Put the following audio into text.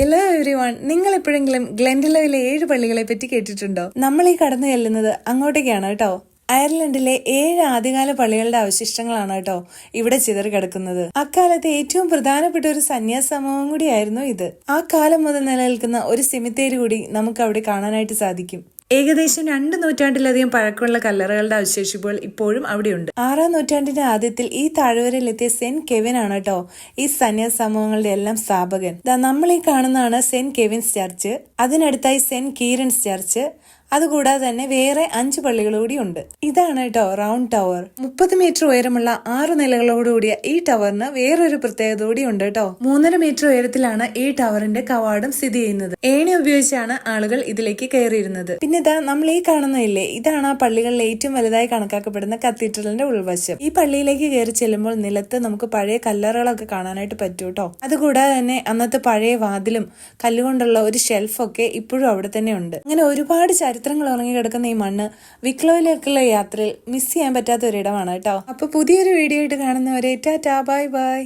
Hello every one, നിങ്ങൾ എപ്പോഴെങ്കിലും ഗ്ലെൻഡലോയിലെ 7 പള്ളികളെ പറ്റി കേട്ടിട്ടുണ്ടോ? നമ്മൾ ഈ കടന്നു ചെല്ലുന്നത് അങ്ങോട്ടേക്കാണ് കേട്ടോ. അയർലൻഡിലെ 7 ആദ്യകാല പള്ളികളുടെ അവശിഷ്ടങ്ങളാണ് കേട്ടോ ഇവിടെ ചിതറി കിടക്കുന്നത്. അക്കാലത്തെ ഏറ്റവും പ്രധാനപ്പെട്ട ഒരു സന്യാസ സമൂഹം കൂടിയായിരുന്നു ഇത്. ആ കാലം മുതൽ നിലനിൽക്കുന്ന ഒരു സെമിത്തേരി കൂടി നമുക്ക് അവിടെ കാണാനായിട്ട് സാധിക്കും. ഏകദേശം 2 നൂറ്റാണ്ടിലധികം പഴക്കമുള്ള കല്ലറകളുടെ അവശേഷിപ്പുകൾ ഇപ്പോഴും അവിടെയുണ്ട്. 6-ാം നൂറ്റാണ്ടിന്റെ ആദ്യത്തിൽ ഈ താഴ്വരയിലെത്തിയ സെന്റ് കെവിൻ ആണ് കേട്ടോ ഈ സന്യാസ സമൂഹങ്ങളുടെ എല്ലാം സ്ഥാപകൻ. നമ്മൾ ഈ കാണുന്നതാണ് സെന്റ് കെവിൻസ് ചർച്ച്. അതിനടുത്തായി സെന്റ് കീരൻസ് ചർച്ച്. അതുകൂടാതെ തന്നെ വേറെ 5 പള്ളികൾ കൂടി ഉണ്ട്. ഇതാണ് കേട്ടോ റൗണ്ട് ടവർ. 30 മീറ്റർ ഉയരമുള്ള 6 നിലകളോടുകൂടിയ ഈ ടവറിന് വേറൊരു പ്രത്യേകത കൂടി ഉണ്ട് കേട്ടോ. 3.5 മീറ്റർ ഉയരത്തിലാണ് ഈ ടവറിന്റെ കവാടം സ്ഥിതി ചെയ്യുന്നത്. ഏണി ഉപയോഗിച്ചാണ് ആളുകൾ ഇതിലേക്ക് കയറിയിരുന്നത്. പിന്നെ ഇതാ നമ്മൾ ഈ കാണുന്നില്ലേ, ഇതാണ് ആ പള്ളികളിലെ ഏറ്റവും വലുതായി കണക്കാക്കപ്പെടുന്ന കത്തീഡ്രലിന്റെ ഉൾവശം. ഈ പള്ളിയിലേക്ക് കയറി ചെല്ലുമ്പോൾ നിലത്ത് നമുക്ക് പഴയ കല്ലറകളൊക്കെ കാണാനായിട്ട് പറ്റും കേട്ടോ. അതുകൂടാതെ തന്നെ അന്നത്തെ പഴയ വാതിലും കല്ലുകൊണ്ടുള്ള ഒരു ഷെൽഫൊക്കെ ഇപ്പോഴും അവിടെ തന്നെ ഉണ്ട്. അങ്ങനെ ഒരുപാട് ചരിത്രങ്ങൾ ഉറങ്ങിക്കിടക്കുന്ന ഈ മണ്ണ് വിക്ലോയിലേക്കുള്ള യാത്രയിൽ മിസ് ചെയ്യാൻ പറ്റാത്ത ഒരിടമാണ് കേട്ടോ. അപ്പൊ പുതിയൊരു വീഡിയോ ആയിട്ട് കാണുന്നവരെ ടാറ്റാ, ബൈ ബൈ.